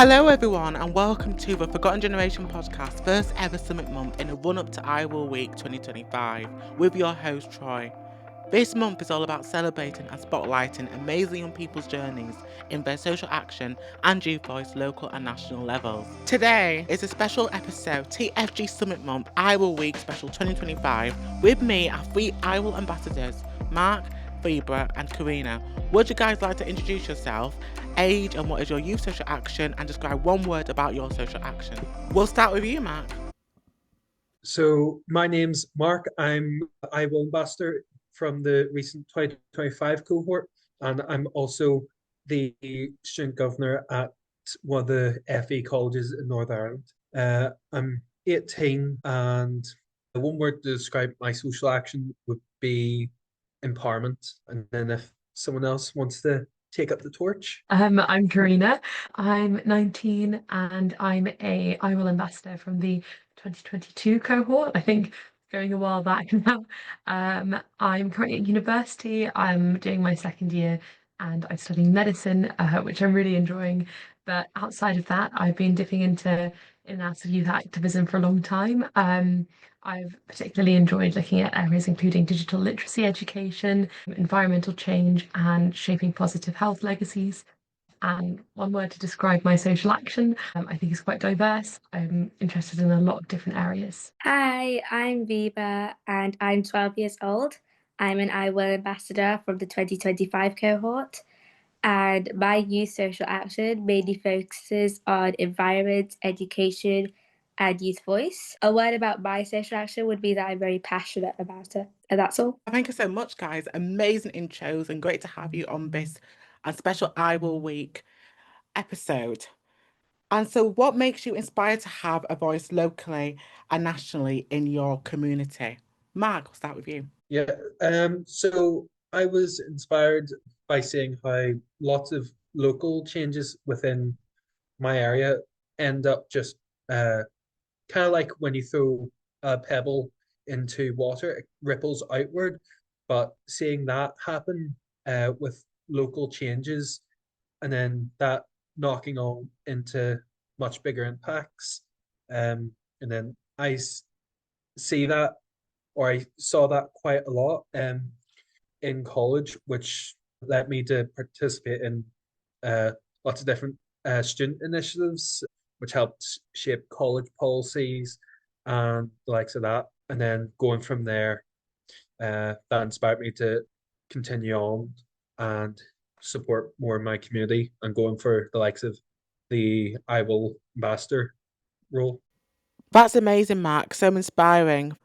Hello, everyone, and welcome to the Forgotten Generation podcast, first ever Summit Month in a run up to Iowa Week 2025, with your host, Troy. This month is all about celebrating and spotlighting amazing young people's journeys in their social action and youth voice local and national levels. Today is a special episode, TFG Summit Month Iowa Week Special 2025, with me, our three Iowa ambassadors, Mark, Vibha, and Kareena. Would you guys like to introduce yourself, age, and what is your youth social action, and describe one word about your social action? We'll start with you, Mark. So my name's Mark. I'm Iowa ambassador from the recent 2025 cohort, and I'm also the student governor at one of the FE colleges in Northern Ireland. I'm 18, and one word to describe my social action would be empowerment. And then if someone else wants to take up the torch. I'm Kareena. I'm 19 and I'm a IWIL ambassador from the 2022 cohort. I think going a while back now. I'm currently at university. I'm doing my second year and I'm studying medicine, which I'm really enjoying. But outside of that, I've been dipping into in and out of youth activism for a long time. I've particularly enjoyed looking at areas including digital literacy education, environmental change, and shaping positive health legacies. And one word to describe my social action, I think is quite diverse. I'm interested in a lot of different areas. Hi, I'm Vibha and I'm 12 years old. I'm an IWIL ambassador from the 2025 cohort, and my youth social action mainly focuses on environment, education, and youth voice. A word about my social action would be that I'm very passionate about it, and that's all. Thank you so much, guys. Amazing intros and great to have you on this special Iowa Week episode. And so, what makes you inspired to have a voice locally and nationally in your community? Mark, we'll start with you. Yeah, so I was inspired by seeing how lots of local changes within my area end up just kind of like when you throw a pebble into water, it ripples outward. But seeing that happen with local changes and then that knocking on into much bigger impacts. And then see that, or I saw that quite a lot in college, which led me to participate in lots of different student initiatives, which helped shape college policies and the likes of that. And then going from there, that inspired me to continue on and support more in my community and going for the likes of the I Will ambassador role. That's amazing, Mark. So inspiring.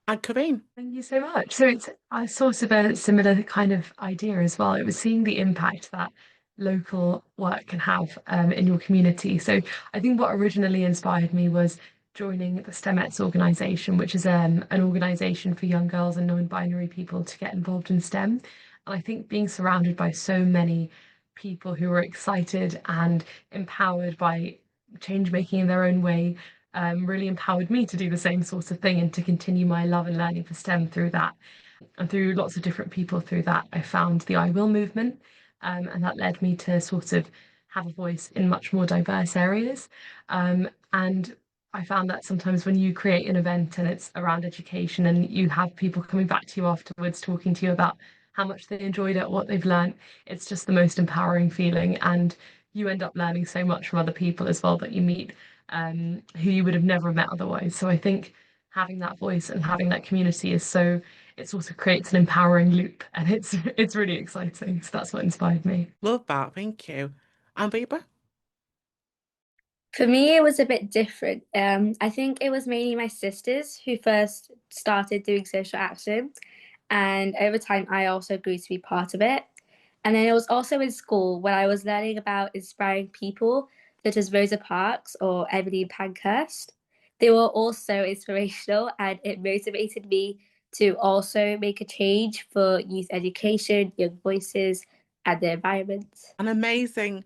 And Kareem. Thank you so much. So it's a sort of a similar kind of idea as well. It was seeing the impact that local work can have in your community. So I think what originally inspired me was joining the STEMettes organisation, which is an organisation for young girls and non-binary people to get involved in STEM. And I think being surrounded by so many people who are excited and empowered by change making in their own way really empowered me to do the same sort of thing and to continue my love and learning for STEM through that. And through lots of different people through that, I found the I Will movement, and that led me to sort of have a voice in much more diverse areas. And I found that sometimes when you create an event and it's around education and you have people coming back to you afterwards talking to you about how much they enjoyed it, what they've learned, it's just the most empowering feeling. And you end up learning so much from other people as well that you meet who you would have never met otherwise. So I think having that voice and having that community is so it sort of creates an empowering loop and it's really exciting. So that's what inspired me. Love that. Thank you. And Vibha? For me, it was a bit different. I think it was mainly my sisters who first started doing social action, and over time, I also grew to be part of it. And then it was also in school when I was learning about inspiring people, such as Rosa Parks or Emily Pankhurst. They were also inspirational, and it motivated me to also make a change for youth education, young voices, and the environment. An amazing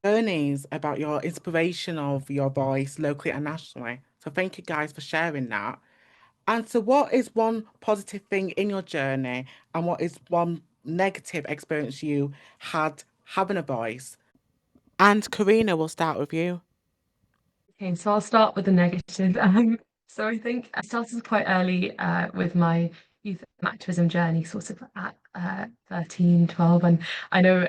journeys about your inspiration of your voice locally and nationally. So thank you guys for sharing that. And so what is one positive thing in your journey and what is one negative experience you had having a voice? And Kareena, we'll start with you. Okay, so I'll start with the negative. So I think I started quite early with my youth activism journey, sort of at 13, 12. And I know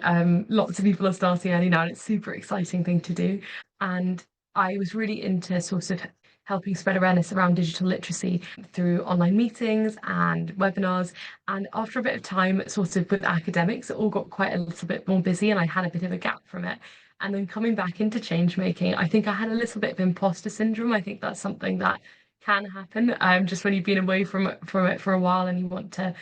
lots of people are starting early now, and it's a super exciting thing to do. And I was really into sort of helping spread awareness around digital literacy through online meetings and webinars. And after a bit of time, sort of with academics, it all got quite a little bit more busy, and I had a bit of a gap from it. And then coming back into change making, I think I had a little bit of imposter syndrome. I think that's something that can happen just when you've been away from it for a while and you want to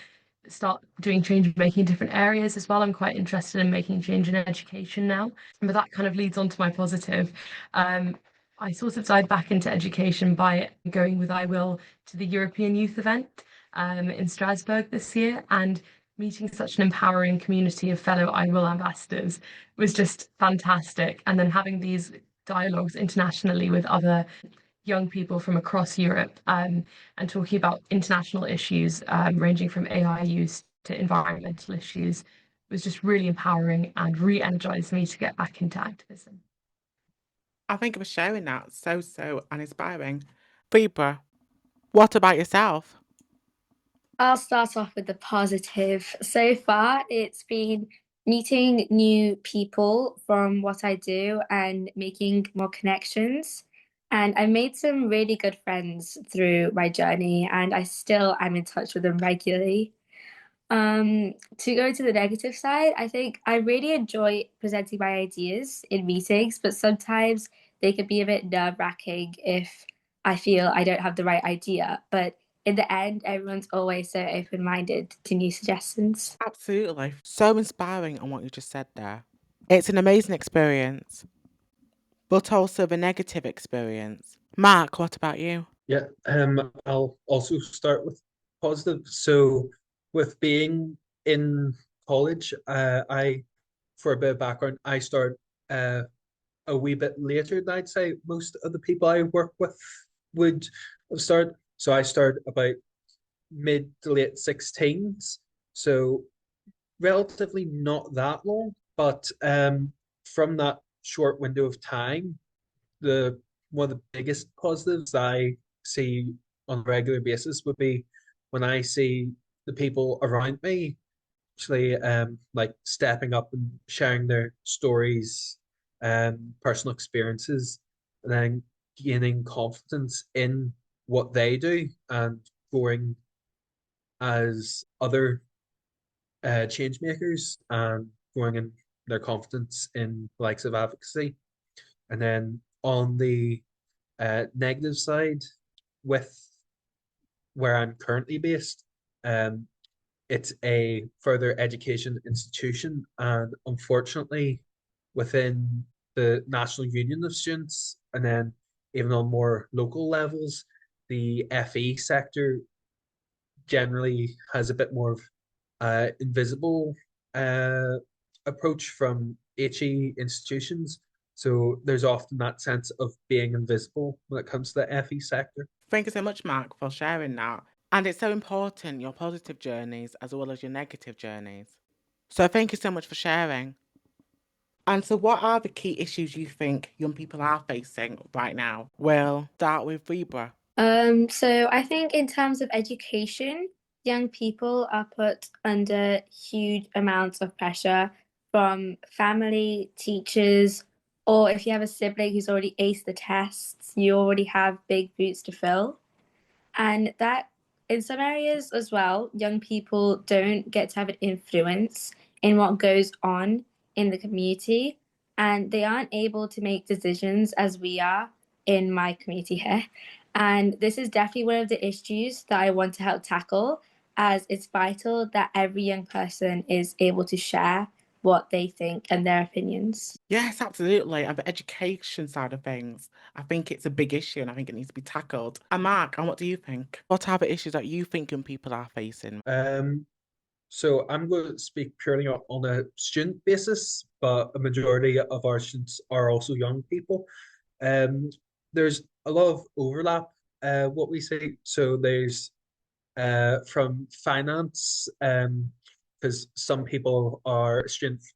start doing change making in different areas as well. I'm quite interested in making change in education now, but that kind of leads on to my positive. I sort of dived back into education by going with I Will to the European Youth event in Strasbourg this year, and meeting such an empowering community of fellow I Will ambassadors was just fantastic. And then having these dialogues internationally with other young people from across Europe and talking about international issues ranging from AI use to environmental issues was just really empowering and re-energized me to get back into activism. I think for sharing that. So uninspiring. Vibha, what about yourself? I'll start off with the positive. So far, it's been meeting new people from what I do and making more connections. And I made some really good friends through my journey, and I still am in touch with them regularly. To go to the negative side, I think I really enjoy presenting my ideas in meetings, but sometimes they can be a bit nerve-wracking if I feel I don't have the right idea. But in the end, everyone's always so open-minded to new suggestions. Absolutely. So inspiring on what you just said there. It's an amazing experience, but also the negative experience. Mark, what about you? Yeah, I'll also start with positive. So, with being in college, for a bit of background, I started a wee bit later than I'd say most of the people I work with would have started. So I started about mid to late 16s. So relatively not that long, but from that short window of time, the one of the biggest positives I see on a regular basis would be when I see the people around me actually like stepping up and sharing their stories and personal experiences, and then gaining confidence in what they do and growing as other change makers and growing in their confidence in the likes of advocacy. And then on the negative side, with where I'm currently based, um, it's a further education institution, and unfortunately, within the National Union of Students, and then even on more local levels, the FE sector generally has a bit more of invisible uh, approach from HE institutions. So there's often that sense of being invisible when it comes to the FE sector. Thank you so much, Mark, for sharing that. And it's so important, your positive journeys as well as your negative journeys. So thank you so much for sharing. And so what are the key issues you think young people are facing right now? We'll start with Vibra. So I think in terms of education, young people are put under huge amounts of pressure from family, teachers, or if you have a sibling who's already aced the tests, you already have big boots to fill. And that in some areas as well, young people don't get to have an influence in what goes on in the community, and they aren't able to make decisions as we are in my community here. And this is definitely one of the issues that I want to help tackle, as it's vital that every young person is able to share what they think and their opinions. Yes, absolutely. And the education side of things, I think it's a big issue and I think it needs to be tackled. And Mark, and what do you think? What are the issues that you think young people are facing? So I'm going to speak purely on a student basis, but a majority of our students are also young people. Um, there's a lot of overlap, what we say. So there's from finance, because some people are students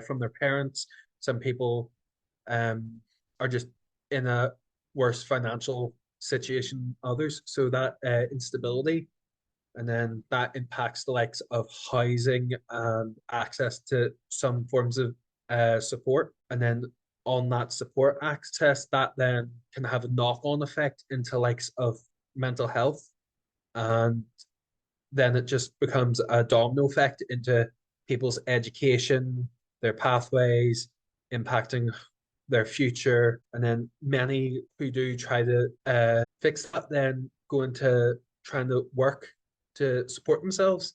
from their parents, Some people are just in a worse financial situation than others. So that instability, and then that impacts the likes of housing and access to some forms of support. And then on that support access, that then can have a knock-on effect into likes of mental health. And then it just becomes a domino effect into people's education, their pathways, impacting their future. And then many who do try to fix that then go into trying to work to support themselves,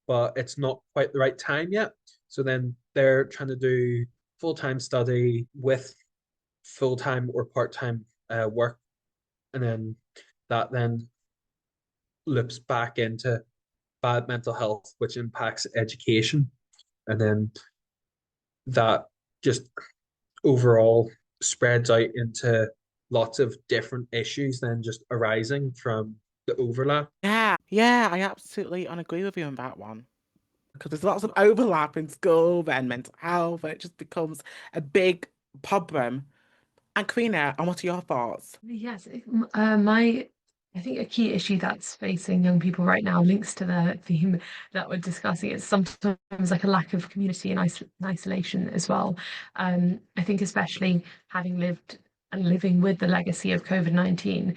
but it's not quite the right time yet. So then they're trying to do full-time study with full-time or part-time work. And then that then loops back into bad mental health, which impacts education. And then that just overall spreads out into lots of different issues then just arising from the overlap. Yeah, I absolutely agree with you on that one. Because there's lots of overlap in school and mental health, and it just becomes a big problem. And Kareena, and what are your thoughts? Yes, I think a key issue that's facing young people right now links to the theme that we're discussing. It's sometimes like a lack of community and isolation as well. I think especially having lived and living with the legacy of COVID-19,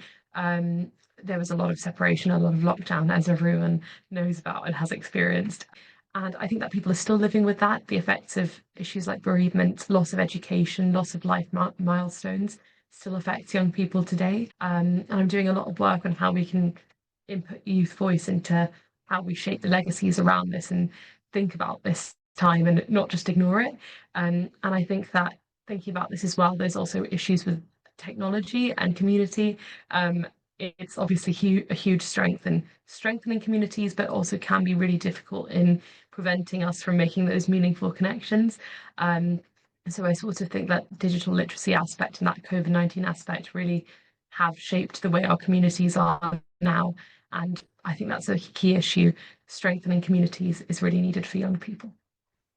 there was a lot of separation, a lot of lockdown, as everyone knows about and has experienced. And I think that people are still living with that, the effects of issues like bereavement, loss of education, loss of life milestones still affects young people today. And I'm doing a lot of work on how we can input youth voice into how we shape the legacies around this and think about this time and not just ignore it. And I think that thinking about this as well, there's also issues with technology and community. It's obviously a huge strength in strengthening communities, but also can be really difficult in preventing us from making those meaningful connections. So I sort of think that digital literacy aspect and that COVID-19 aspect really have shaped the way our communities are now. And I think that's a key issue. Strengthening communities is really needed for young people.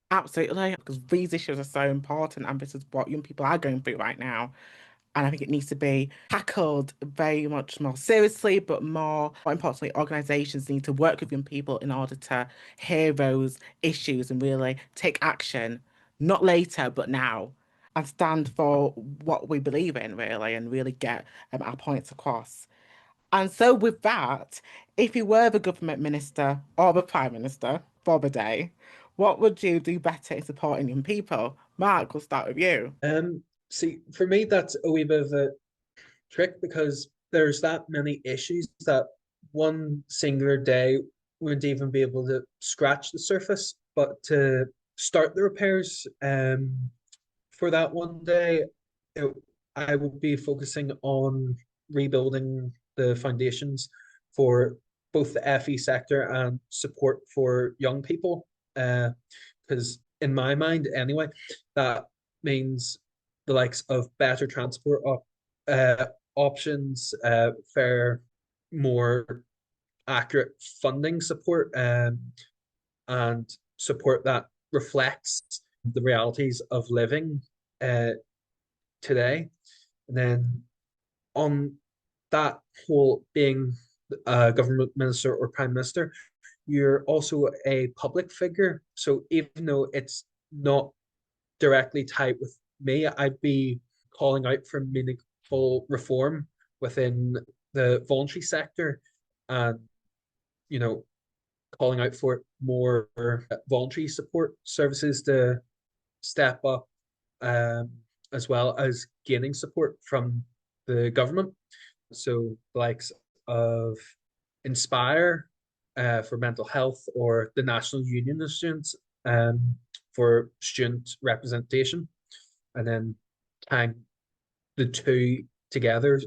Absolutely, because these issues are so important, and this is what young people are going through right now. And I think it needs to be tackled very much more seriously, but more importantly, organisations need to work with young people in order to hear those issues and really take action, not later, but now, and stand for what we believe in, really, and really get our points across. And so, with that, if you were the government minister or the prime minister for the day, what would you do better in supporting young people? Mark, we'll start with you. See, for me, that's a wee bit of a trick because there's that many issues that one singular day wouldn't even be able to scratch the surface. But to start the repairs, for that one day, it, I would be focusing on rebuilding the foundations for both the FE sector and support for young people. Because in my mind, anyway, that means the likes of better transport options, fair, more accurate funding support, and support that reflects the realities of living uh, today. And then on that whole being a government minister or prime minister, you're also a public figure. So even though it's not directly tied with me, I'd be calling out for meaningful reform within the voluntary sector and, you know, calling out for more voluntary support services to step up, um, as well as gaining support from the government. So, the likes of Inspire for mental health or the National Union of Students for student representation, and then tying the two together,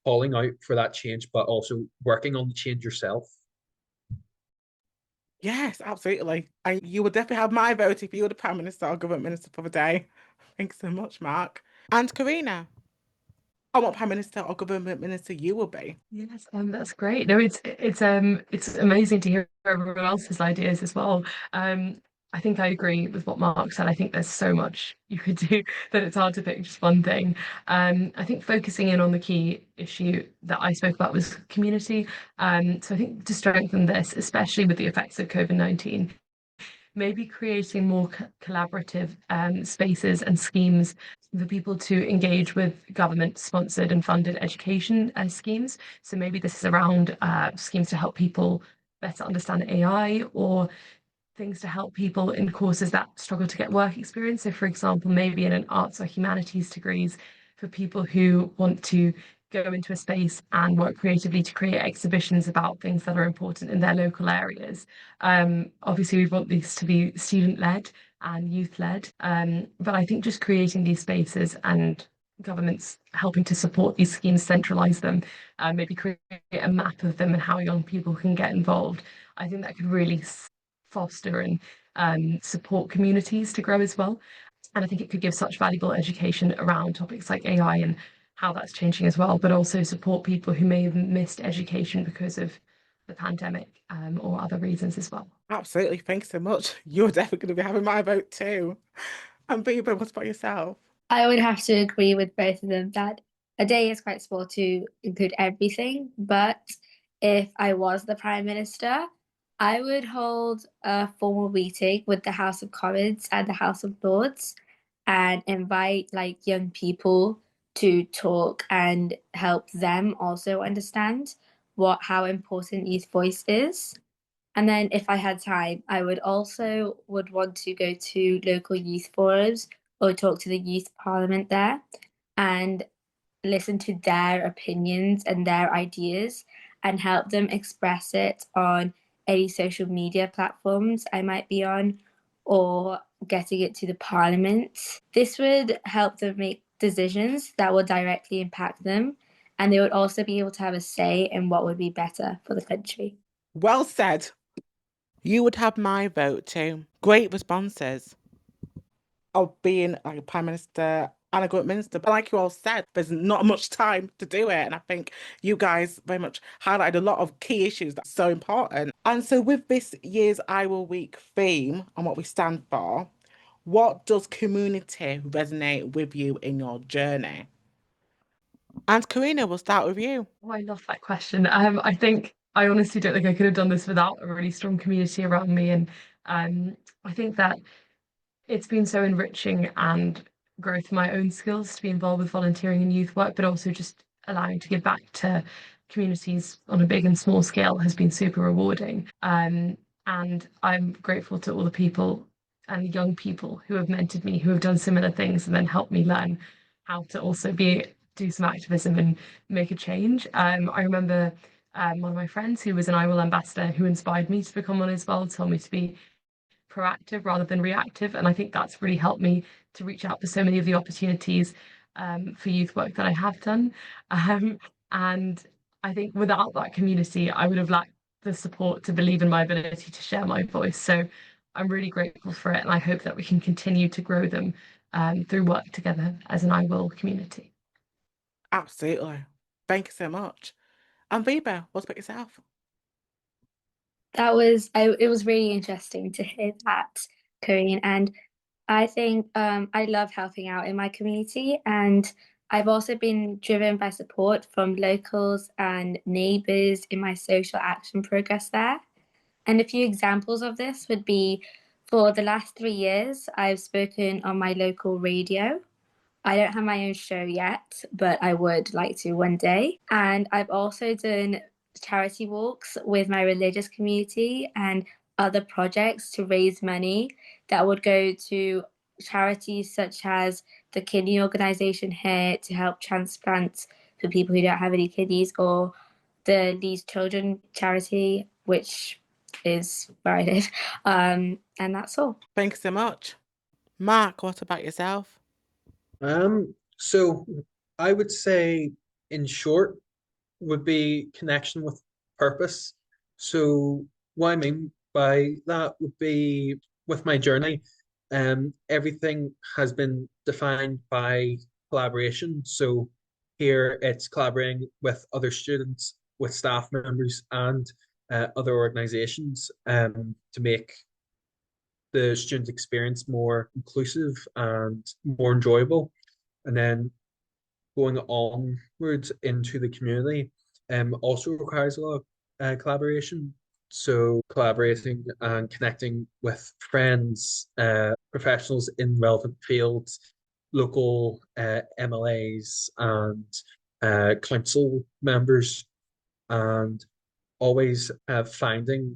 calling out for that change, but also working on the change yourself. Yes, absolutely. And you would definitely have my vote if you were the Prime Minister or Government Minister for the day. Thanks so much, Mark. And Kareena, on what Prime Minister or Government Minister you will be. Yes, that's great. No, it's amazing to hear everyone else's ideas as well. I think I agree with what Mark said. I think there's so much you could do that it's hard to pick just one thing. I think focusing in on the key issue that I spoke about was community. So I think to strengthen this, especially with the effects of COVID-19, maybe creating more collaborative spaces and schemes for people to engage with government-sponsored and funded education schemes. So maybe this is around schemes to help people better understand AI, or things to help people in courses that struggle to get work experience. So, for example, maybe in an arts or humanities degrees, for people who want to go into a space and work creatively to create exhibitions about things that are important in their local areas. Obviously, we want these to be student-led and youth-led, but I think just creating these spaces and governments helping to support these schemes, centralize them, maybe create a map of them and how young people can get involved. I think that could really foster and support communities to grow as well. And I think it could give such valuable education around topics like AI and how that's changing as well, but also support people who may have missed education because of the pandemic or other reasons as well. Absolutely. Thanks so much. You're definitely going to be having my vote too. And Vibha, what about yourself? I would have to agree with both of them that a day is quite small to include everything. But if I was the Prime Minister, I would hold a formal meeting with the House of Commons and the House of Lords and invite like young people to talk and help them also understand how important youth voice is. And then if I had time, I would want to go to local youth forums or talk to the youth parliament there and listen to their opinions and their ideas and help them express it on any social media platforms I might be on, or getting it to the parliament. This would help them make decisions that will directly impact them, and they would also be able to have a say in what would be better for the country. Well said. You would have my vote too. Great responses of being like a Prime Minister and a government minister. But like you all said, there's not much time to do it. And I think you guys very much highlighted a lot of key issues that's so important. And so with this year's I Will Week theme and what we stand for, what does community resonate with you in your journey? And Kareena, we'll start with you. Oh, I love that question. I think I honestly don't think I could have done this without a really strong community around me. And I think that it's been so enriching and growth for my own skills to be involved with volunteering and youth work, but also just allowing to give back to communities on a big and small scale has been super rewarding. And I'm grateful to all the people and young people who have mentored me, who have done similar things and then helped me learn how to also do some activism and make a change. I remember one of my friends who was an I Will ambassador who inspired me to become one as well, told me to be proactive rather than reactive. And I think that's really helped me to reach out for so many of the opportunities for youth work that I have done. And I think without that community, I would have lacked the support to believe in my ability to share my voice. So I'm really grateful for it. And I hope that we can continue to grow them through work together as an I Will community. Absolutely. Thank you so much. And Vibha, what about yourself? It was really interesting to hear that, Corinne. And I think I love helping out in my community, and I've also been driven by support from locals and neighbours in my social action progress there. And a few examples of this would be, for the last 3 years, I've spoken on my local radio. I don't have my own show yet, but I would like to one day. And I've also done charity walks with my religious community and other projects to raise money that would go to charities such as the kidney organization here to help transplant for people who don't have any kidneys, or the Lee's Children charity, which is where I live. And that's all. Thanks so much. Mark, what about yourself? So I would say, in short, would be connection with purpose. So what I mean by that would be, with my journey, everything has been defined by collaboration. So here it's collaborating with other students, with staff members, and other organizations to make the student experience more inclusive and more enjoyable. And then going onwards into the community also requires a lot of collaboration. So collaborating and connecting with friends, professionals in relevant fields, local MLAs and council members, and always finding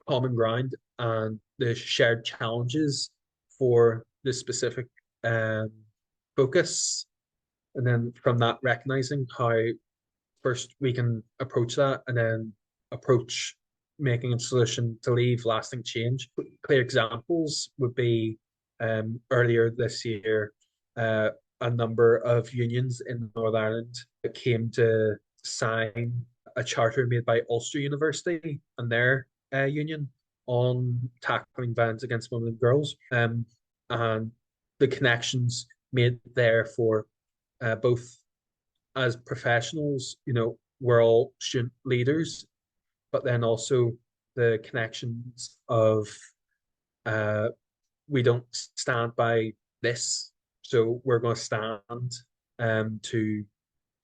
common ground and the shared challenges for the specific focus. And then from that, recognizing how first we can approach that and then approach making a solution to leave lasting change. Clear examples would be earlier this year, a number of unions in Northern Ireland came to sign a charter made by Ulster University and their union on tackling violence against women and girls. And the connections made there for both as professionals, we're all student leaders, but then also the connections of we don't stand by this, so we're going to stand to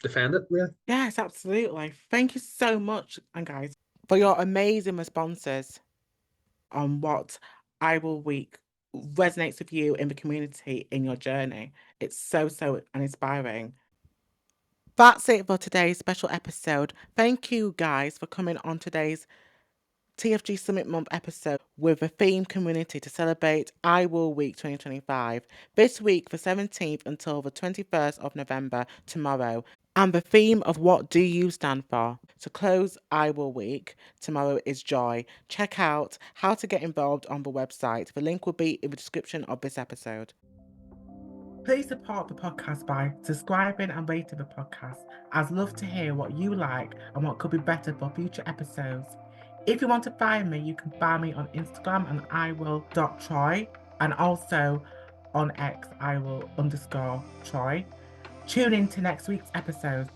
defend it, really. Yes, absolutely. Thank you so much, and guys, for your amazing responses on what I Will Week resonates with you in the community in your journey. It's so inspiring. That's it for today's special episode. Thank you guys for coming on today's TFG Summit Month episode with a theme community to celebrate I Will Week 2025. This week, the 17th until the 21st of November, tomorrow. And the theme of what do you stand for? To close I Will Week, tomorrow is joy. Check out how to get involved on the website. The link will be in the description of this episode. Please support the podcast by subscribing and rating the podcast. I'd love to hear what you like and what could be better for future episodes. If you want to find me, you can find me on Instagram and iwill.troy, and also on X, iwill_Troy. Tune in to next week's episode.